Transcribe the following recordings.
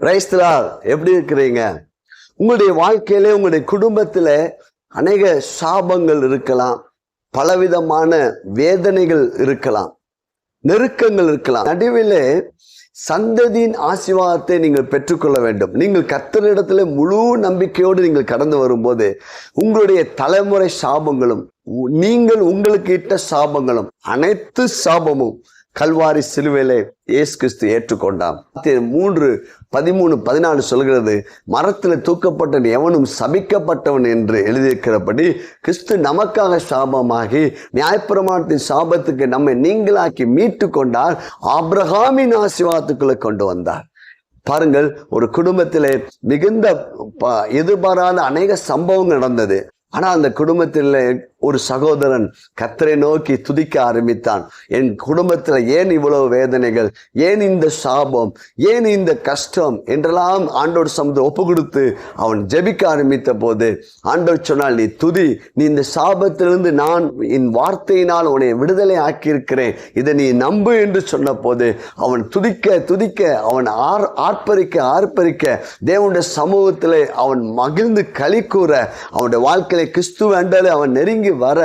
Praise the Lord. எப்படி இருக்கிறீங்க? உங்களுடைய வாழ்க்கையிலே உங்களுடைய குடும்பத்தில் அநேக சாபங்கள் இருக்கலாம், பலவிதமான வேதனைகள் இருக்கலாம், நெருக்கங்கள் இருக்கலாம். நடுவிலே சந்ததியின் ஆசீர்வாதத்தை நீங்கள் பெற்றுக்கொள்ள வேண்டும். நீங்கள் கர்த்தரிடத்தில் முழு நம்பிக்கையோடு நீங்கள் கடந்து வரும்போது உங்களுடைய தலைமுறை சாபங்களும் நீங்கள் உங்களுக்கு இட்ட சாபங்களும் அனைத்து சாபமும் கல்வாரி சிலுவையிலே இயேசு கிறிஸ்து ஏற்றுக்கொண்டான். 3:13-14 சொல்கிறது, மரத்தில் தூக்கப்பட்ட எவனும் சபிக்கப்பட்டவன் என்று எழுதியிருக்கிறபடி கிறிஸ்து நமக்காக சாபமாகி நியாயப்பிரமாணத்தின் சாபத்துக்கு நம்மை நீங்களாக்கி மீட்டு கொண்டார். ஆபிரகாமின் ஆசீர்வாதத்துக்குள்ளே கொண்டு வந்தார். பாருங்கள், ஒரு குடும்பத்திலே மிகுந்த எதிர்பாராத அநேக சம்பவங்கள் நடந்தது. ஆனால் அந்த குடும்பத்தில் ஒரு சகோதரன் கர்த்தரை நோக்கி துதிக்க ஆரம்பித்தான். என் குடும்பத்தில் ஏன் இவ்வளவு வேதனைகள், ஏன் இந்த சாபம், ஏன் இந்த கஷ்டம் என்றெல்லாம் ஆண்டவர் சமூகத்தை ஒப்பு கொடுத்து அவன் ஜெபிக்க ஆரம்பித்த போது ஆண்டவர் சொன்னால், நீ துதி, நீ இந்த சாபத்திலிருந்து நான் என் வார்த்தையினால் உன்னை விடுதலை ஆக்கியிருக்கிறேன், இதை நீ நம்பு என்று சொன்ன போது அவன் துதிக்க துதிக்க, அவன் ஆர்ப்பரிக்க தேவனுடைய சமூகத்தில் அவன் மகிழ்ந்து களி கூற, அவனுடைய வாழ்க்கையில கிறிஸ்துவ அண்டலை அவன் நெருங்கி வர,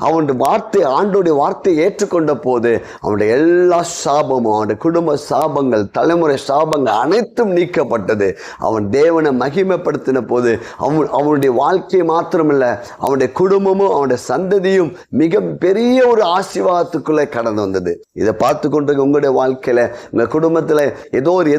அவனுடைய வார்த்தை ஆண்டோடைய வார்த்தையை ஏற்றுக்கொண்ட போது அவனுடைய எல்லா சாபமும், அவனுடைய குடும்ப சாபங்கள், தலைமுறை சாபங்கள் அனைத்தும் நீக்கப்பட்டது. அவன் தேவனை மகிமைப்படுத்தின போது அவனுடைய வாழ்க்கை மாத்திரமில்லை, அவனுடைய குடும்பமும் அவனுடைய சந்ததியும் மிக பெரிய ஒரு ஆசீர்வாதத்துக்குள்ளே கடந்து வந்தது. இதை பார்த்து கொண்டு உங்களுடைய வாழ்க்கையில, உங்க குடும்பத்தில் ஏதோ ஒரு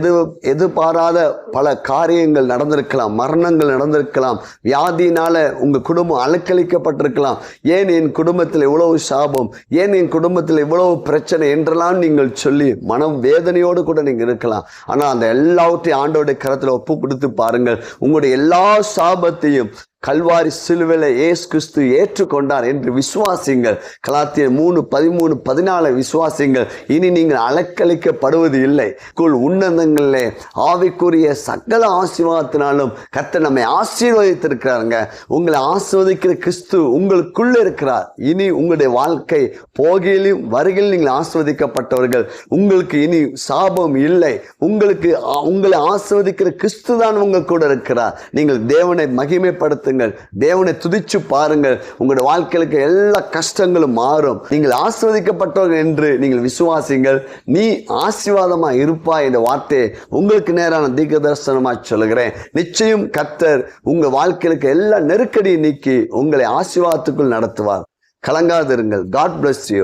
எதிர்பாராத பல காரியங்கள் நடந்திருக்கலாம், மரணங்கள் நடந்திருக்கலாம், வியாதியினால உங்க குடும்பம் அலக்களிக்கப்பட்டிருக்கலாம். ஏன் என் குடும்பத்தில் இவ்வளவு சாபம், ஏன் என் குடும்பத்தில் இவ்வளவு பிரச்சனை என்றெல்லாம் நீங்கள் சொல்லி மனம் வேதனையோடு கூட நீங்க இருக்கலாம். ஆனால் அந்த எல்லாவற்றையும் ஆண்டோடைய கரத்தில் ஒப்பு கொடுத்து பாருங்கள். உங்களுடைய எல்லா சாபத்தையும் கல்வாரி சிலுவையில இயேசு கிறிஸ்து ஏற்றுக்கொண்டார் என்று விசுவாசிங்கள். கலாத்தியர் 3:13-14 விசுவாசிங்கள். இனி நீங்கள் அலக்களிக்கப்படுவது இல்லை. உன்னதங்களிலே ஆவிக்குரிய சகல ஆசீர்வாதத்தினாலும் கர்த்தர் நம்மை ஆசீர்வதித்திருக்கிறாருங்க. உங்களை ஆசீர்வதிக்கிற கிறிஸ்து உங்களுக்குள்ள இருக்கிறார். இனி உங்களுடைய வாழ்க்கை போகையிலும் வருகையிலும் நீங்கள் ஆசீர்வதிக்கப்பட்டவர்கள். உங்களுக்கு இனி சாபம் இல்லை. உங்களை ஆசீர்வதிக்கிற கிறிஸ்து தான் உங்க கூட இருக்கிறார். நீங்கள் தேவனை மகிமைப்படுத்த, தேவனை துதிச்சு பாருங்கள். உங்களுடைய வாழ்க்கைக்கு எல்லா கஷ்டங்களும் மாறும். நீங்கள் ஆசீர்வதிக்கப்பட்டவர்கள் என்று நீங்கள் விசுவாசிங்கள். நீ ஆசீர்வாதமா இருப்பாய் என்ற வார்த்தையை உங்களுக்கு நேரான தீர்க்க தரிசனமாய் சொல்லுகிறேன். நிச்சயம் கர்த்தர் உங்க வாழ்க்கைக்கு எல்லா நெருக்கடியை நீக்கி உங்களை ஆசீர்வாதத்துக்குள் நடத்துவார். கலங்காதிருங்கள். God bless you.